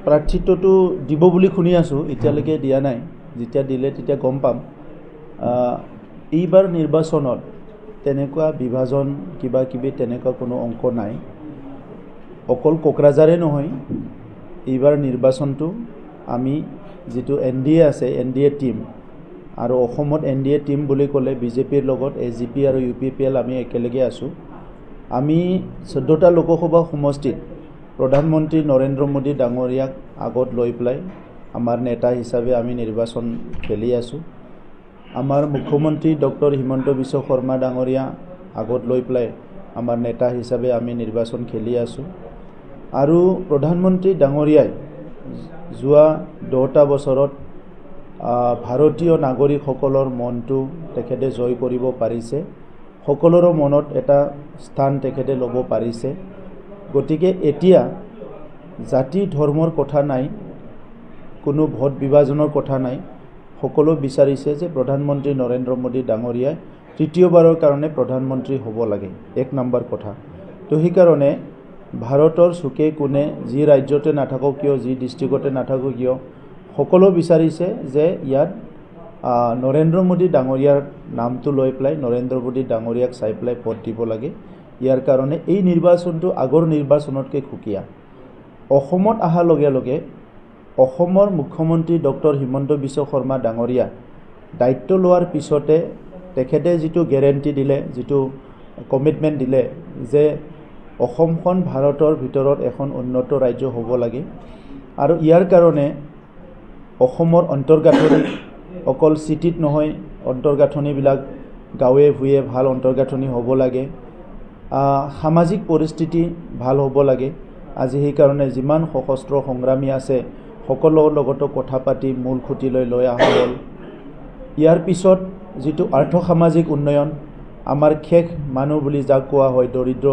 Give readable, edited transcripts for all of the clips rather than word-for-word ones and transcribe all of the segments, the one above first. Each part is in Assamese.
প্ৰাৰ্থিত্বটো দিব বুলি শুনি আছোঁ, এতিয়ালৈকে দিয়া নাই। যেতিয়া দিলে তেতিয়া গম পাম। এইবাৰ নিৰ্বাচনত তেনেকুৱা বিভাজন কিবা কিবি তেনেকুৱা কোনো অংক নাই। অকল কোকৰাঝাৰে নহয়, এইবাৰ নিৰ্বাচনটো আমি যিটো NDA আছে, NDA টিম আৰু অসমত NDA টিম বুলি ক'লে বিজেপিৰ লগত AGP আৰু UPPL আমি একেলগে আছোঁ। আমি 14টা লোকসভা সমষ্টিত প্ৰধানমন্ত্ৰী নৰেন্দ্ৰ মোদী ডাঙৰীয়াক আগত লৈ পেলাই আমাৰ নেতা হিচাপে আমি নিৰ্বাচন খেলি আছোঁ। আমাৰ মুখ্যমন্ত্ৰী ডক্টৰ হিমন্ত বিশ্ব শৰ্মা ডাঙৰীয়া আগত লৈ পেলাই আমাৰ নেতা হিচাপে আমি নিৰ্বাচন খেলি আছোঁ। আৰু প্ৰধানমন্ত্ৰী ডাঙৰীয়াই যোৱা 10টা বছৰত ভাৰতীয় নাগৰিকসকলৰ মনটো তেখেতে জয় কৰিব পাৰিছে। সকলোৰে মনত এটা স্থান তেখেতে ল'ব পাৰিছে। গতিকে এতিয়া জাতি ধৰ্মৰ কথা নাই, কোনো ভোট বিভাজনৰ কথা নাই। সকলো বিচাৰিছে যে প্ৰধানমন্ত্ৰী নৰেন্দ্ৰ মোদী ডাঙৰীয়াই তৃতীয়বাৰৰ কাৰণে প্ৰধানমন্ত্ৰী হ'ব লাগে, 1 নম্বৰ কথা। তো সেইকাৰণে ভাৰতৰ চুকে কোণে যি ৰাজ্যতে নাথাকক কিয়, যি ডিষ্ট্ৰিক্টতে নাথাকক কিয়, সকলো বিচাৰিছে যে ইয়াত নৰেন্দ্ৰ মোদী ডাঙৰীয়াৰ নামটো লৈ পেলাই নৰেন্দ্ৰ মোদী ডাঙৰীয়াক চাই পেলাই ভোট দিব লাগে। ইয়াৰ কাৰণে এই নিৰ্বাচনটো আগৰ নিৰ্বাচনতকৈ সুকীয়া। অসমত অহাৰ লগে লগে অসমৰ মুখ্যমন্ত্ৰী ডক্টৰ হিমন্ত বিশ্ব শৰ্মা ডাঙৰীয়া দায়িত্ব লোৱাৰ পিছতে তেখেতে যিটো গেৰেণ্টি দিলে, যিটো কমিটমেণ্ট দিলে যে অসমখন ভাৰতৰ ভিতৰত এখন উন্নত ৰাজ্য হ'ব লাগে। আৰু ইয়াৰ কাৰণে অসমৰ অন্তৰ্গাঁথনি অকল চিটিত নহয়, অন্তৰ্গাঁথনিবিলাক গাঁৱে ভূঞে ভাল অন্তৰ্গাঁথনি হ'ব লাগে। সামাজিক পৰিস্থিতি ভাল হ'ব লাগে। আজি সেইকাৰণে যিমান সশস্ত্ৰ সংগ্ৰামী আছে সকলোৰ লগতো কথা পাতি মূল খুঁটিলৈ লৈ অহা হ'ল। ইয়াৰ পিছত যিটো আৰ্থ-সামাজিক উন্নয়ন, আমাৰ শেষ মানুহ বুলি যাক কোৱা হয় দৰিদ্ৰ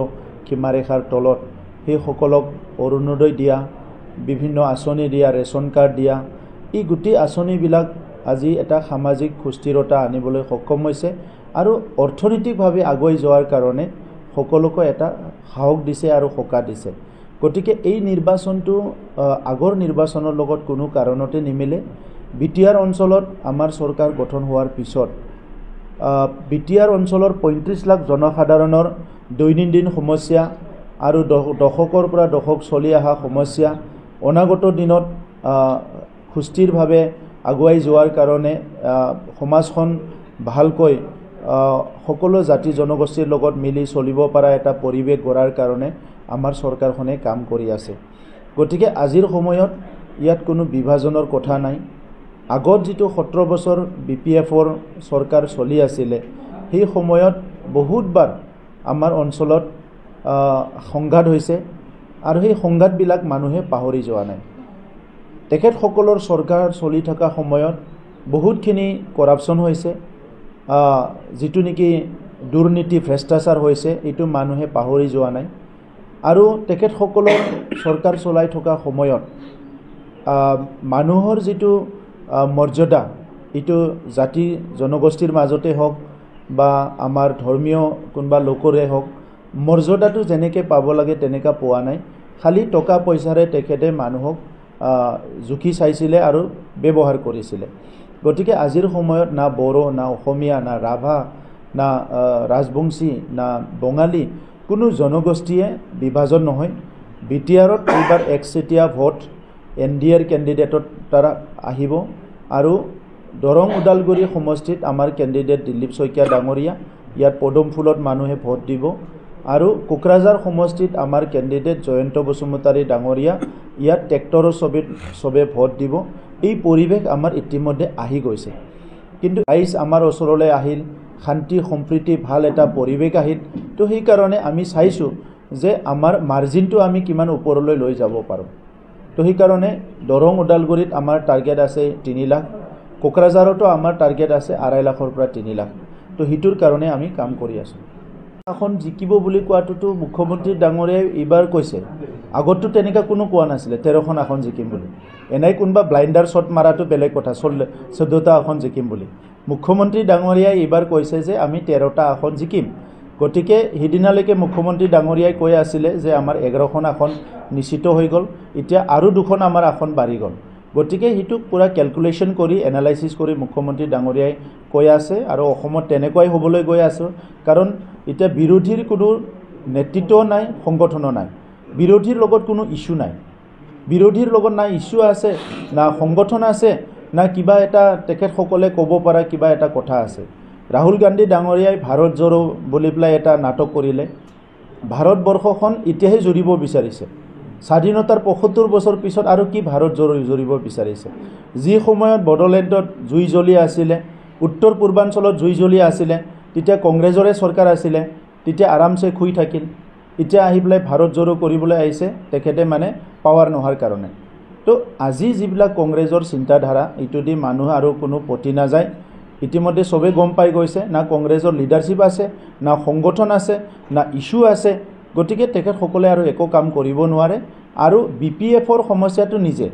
সীমাৰেখাৰ তলত, সেইসকলক অৰুণোদয় দিয়া, বিভিন্ন আঁচনি দিয়া, ৰেচন কাৰ্ড দিয়া, এই গোটেই আঁচনিবিলাক আজি এটা সামাজিক সুস্থিৰতা আনিবলৈ সক্ষম হৈছে আৰু অৰ্থনৈতিকভাৱে আগুৱাই যোৱাৰ কাৰণে সকলোকে এটা সাহস দিছে আৰু সকাহ দিছে। গতিকে এই নিৰ্বাচনটো আগৰ নিৰ্বাচনৰ লগত কোনো কাৰণতে নিমিলে। BTR অঞ্চলত আমাৰ চৰকাৰ গঠন হোৱাৰ পিছত BTR অঞ্চলৰ 35 লাখ জনসাধাৰণৰ দৈনন্দিন সমস্যা আৰু দশকৰ পৰা দশক চলি অহা সমস্যা, অনাগত দিনত সুস্থিৰভাৱে আগুৱাই যোৱাৰ কাৰণে সমাজখন ভালকৈ সকলো জাতি জনগোষ্ঠীৰ লগত মিলি চলিব পৰা এটা পৰিৱেশ গঢ়াৰ কাৰণে আমাৰ চৰকাৰখনে কাম কৰি আছে। গতিকে আজিৰ সময়ত ইয়াত কোনো বিভাজনৰ কথা নাই। আগত যিটো 17 বছৰ BPFৰ চৰকাৰ চলি আছিলে, সেই সময়ত বহুতবাৰ আমাৰ অঞ্চলত সংঘাত হৈছে আৰু সেই সংঘাতবিলাক মানুহে পাহৰি যোৱা নাই। তেখেতসকলৰ চৰকাৰ চলি থকা সময়ত বহুতখিনি কৰাপশ্যন হৈছে, যিটো নেকি দুৰ্নীতি ভ্ৰষ্টাচাৰ হৈছে, এইটো মানুহে পাহৰি যোৱা নাই। আৰু তেখেতসকলৰ চৰকাৰ চলাই থকা সময়ত মানুহৰ যিটো মৰ্যাদা, এইটো জাতি জনগোষ্ঠীৰ মাজতে হওক বা আমাৰ ধৰ্মীয় কোনোবা লোকৰে হওক, মৰ্যাদাটো যেনেকৈ পাব লাগে তেনেকৈ পোৱা নাই। খালি টকা পইচাৰে তেখেতে মানুহক জুখি চাইছিলে আৰু ব্যৱহাৰ কৰিছিলে। গতিকে আজিৰ সময়ত না বড়ো, না অসমীয়া, না ৰাভা, না ৰাজবংশী, না বঙালী, কোনো জনগোষ্ঠীয়ে বিভাজন নহয়। BTRত এইবাৰ একচেটিয়া ভোট NDAৰ কেণ্ডিডেটৰ দ্বাৰা আহিব আৰু দৰং ওদালগুৰি সমষ্টিত আমাৰ কেণ্ডিডেট দিলীপ শইকীয়া ডাঙৰীয়া, ইয়াত পদুম ফুলত মানুহে ভোট দিব। আৰু কোকৰাঝাৰ সমষ্টিত আমাৰ কেণ্ডিডেট জয়ন্ত বসুমতাৰী ডাঙৰীয়া, ইয়াত ট্ৰেক্টৰৰ চবে ভোট দিব। এই পৰিৱেশ আমাৰ ইতিমধ্যে আহি গৈছে। কিন্তু ৰাইজ আমাৰ ওচৰলৈ আহিল, শান্তি সম্প্ৰীতি ভাল এটা পৰিৱেশ আহিল। তো সেইকাৰণে আমি চাইছোঁ যে আমাৰ মাৰ্জিনটো আমি কিমান ওপৰলৈ লৈ যাব পাৰোঁ। তো সেইকাৰণে দৰং ওদালগুৰিত আমাৰ টাৰ্গেট আছে 3 লাখ, কোকৰাঝাৰতো আমাৰ টাৰ্গেট আছে 2.5 লাখৰ পৰা 3 লাখ। তো সেইটোৰ কাৰণে আমি কাম কৰি আছোঁ। এখন জিকিব বুলি কোৱাটোতো মুখ্যমন্ত্ৰী ডাঙৰীয়াই এইবাৰ কৈছে, আগততো তেনেকৈ কোনো কোৱা নাছিলে 13খন আসন জিকিম বুলি। এনেই কোনোবা ব্লাইণ্ডাৰ শ্বট মাৰাটো বেলেগ কথা, 14টা আসন জিকিম বুলি। মুখ্যমন্ত্ৰী ডাঙৰীয়াই এইবাৰ কৈছে যে আমি 13টা আসন জিকিম। গতিকে সিদিনালৈকে মুখ্যমন্ত্ৰী ডাঙৰীয়াই কৈ আছিলে যে আমাৰ 11খন আসন নিশ্চিত হৈ গ'ল, এতিয়া আৰু 2খন আমাৰ আসন বাঢ়ি গ'ল। গতিকে সেইটোক পূৰা কেলকুলেশ্যন কৰি এনালাইচিছ কৰি মুখ্যমন্ত্ৰী ডাঙৰীয়াই কৈ আছে আৰু অসমত তেনেকুৱাই হ'বলৈ গৈ আছে। কাৰণ এতিয়া বিৰোধীৰ কোনো নেতৃত্বও নাই, সংগঠনো নাই, বিৰোধীৰ লগত কোনো ইছ্যু নাই, বিৰোধীৰ লগত না ইছ্যু আছে, না সংগঠন আছে, না কিবা এটা তেখেতসকলে ক'ব পৰা কিবা এটা কথা আছে। ৰাহুল গান্ধী ডাঙৰীয়াই ভাৰত জোৰো বুলি পেলাই এটা নাটক কৰিলে। ভাৰতবৰ্ষখন এতিয়াহে জুৰিব বিচাৰিছে। স্বাধীনতাৰ ৭৫ বছৰ পিছত আৰু কি ভাৰত জুৰিব বিচাৰিছে? যি সময়ত বড়োলেণ্ডত জুই জ্বলি আছিলে, উত্তৰ পূৰ্বাঞ্চলত জুই জ্বলি আছিলে, তেতিয়া কংগ্ৰেছৰে চৰকাৰ আছিলে, তেতিয়া আৰামছে শুই থাকিল। এতিয়া আহি পেলাই ভাৰত জোৰো কৰিবলৈ আহিছে তেখেতে মানে পাৱাৰ নোহোৱাৰ কাৰণে। তো আজি যিবিলাক কংগ্ৰেছৰ চিন্তাধাৰা, এইটো দি মানুহ আৰু কোনো পতি নাযায়। ইতিমধ্যে চবেই গম পাই গৈছে, না কংগ্ৰেছৰ লিডাৰশ্বিপ আছে, না সংগঠন আছে, না ইছ্যু আছে। গতিকে তেখেতসকলে আৰু একো কাম কৰিব নোৱাৰে। আৰু BPFৰ সমস্যাটো নিজে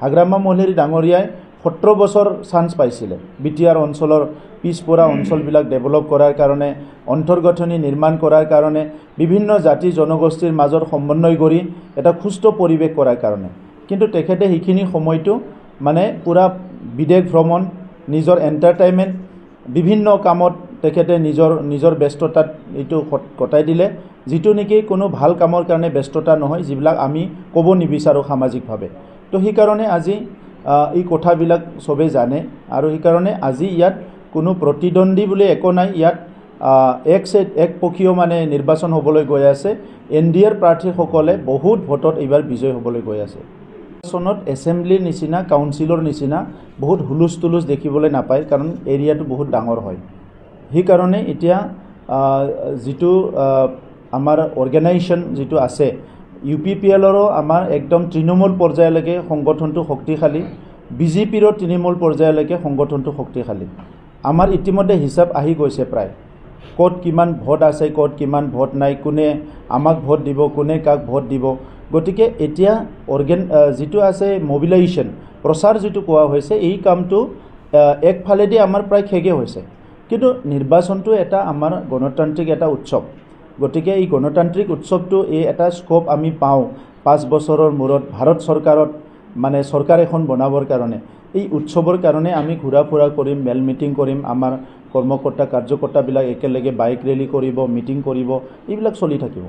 হাগ্ৰামা মহলাৰী ডাঙৰীয়াই 17 বছৰ চান্স পাইছিলে BTR অঞ্চলৰ পিছপৰা অঞ্চলবিলাক ডেভেলপ কৰাৰ কাৰণে, অন্তৰ্গঠনি নিৰ্মাণ কৰাৰ কাৰণে, বিভিন্ন জাতি জনগোষ্ঠীৰ মাজত সমন্বয় কৰি এটা সুস্থ পৰিৱেশ কৰাৰ কাৰণে। কিন্তু তেখেতে সেইখিনি সময়টো মানে পূৰা বিদেশ ভ্ৰমণ, নিজৰ এণ্টাৰটেইনমেণ্ট, বিভিন্ন কামত তেখেতে নিজৰ ব্যস্ততাত এইটো কটাই দিলে, যিটো নেকি কোনো ভাল কামৰ কাৰণে ব্যস্ততা নহয়, যিবিলাক আমি ক'ব নিবিচাৰোঁ সামাজিকভাৱে। তো সেইকাৰণে আজি এই কথাবিলাক চবেই জানে আৰু সেইকাৰণে আজি ইয়াত কোনো প্ৰতিদ্বন্দ্বী বুলি একো নাই। ইয়াত একপক্ষীয় মানে নিৰ্বাচন হ'বলৈ গৈ আছে। NDAৰ প্ৰাৰ্থীসকলে বহুত ভোটত এইবাৰ বিজয় হ'বলৈ গৈ আছে। নিৰ্বাচনত এছেম্বলিৰ নিচিনা, কাউন্সিলৰ নিচিনা বহুত হুলুচ দেখিবলৈ নাপায়, কাৰণ এৰিয়াটো বহুত ডাঙৰ হয়। সেইকাৰণে এতিয়া যিটো আমাৰ অৰ্গেনাইজেশ্যন যিটো আছে, UPPLৰো আমাৰ একদম তৃণমূল পৰ্যায়লৈকে সংগঠনটো শক্তিশালী, BJPৰো তৃণমূল পৰ্যায়লৈকে সংগঠনটো শক্তিশালী। আমাৰ ইতিমধ্যে হিচাপ আহি গৈছে প্ৰায়, ক'ত কিমান ভোট আছে, ক'ত কিমান ভোট নাই, কোনে আমাক ভোট দিব, কোনে কাক ভোট দিব। গতিকে এতিয়া যিটো আছে মবিলাইজেশ্যন, প্ৰচাৰ যিটো কোৱা হৈছে, এই কামটো একফালেদি আমাৰ প্ৰায় শেষে হৈছে। কিন্তু নিৰ্বাচনটো এটা আমাৰ গণতান্ত্ৰিক এটা উৎসৱ। গতিকে এই গণতান্ত্ৰিক উৎসৱটো এই এটা স্কোপ আমি পাওঁ 5 বছৰৰ মূৰত ভাৰত চৰকাৰত, মানে চৰকাৰ এখন বনাবৰ কাৰণে। এই উৎসৱৰ কাৰণে আমি ঘূৰা ফুৰা কৰিম, মেল মিটিং কৰিম, আমাৰ কৰ্মকৰ্তা কাৰ্যকৰ্তাবিলাক একেলগে বাইক ৰেলী কৰিব, মিটিং কৰিব, এইবিলাক চলি থাকিব।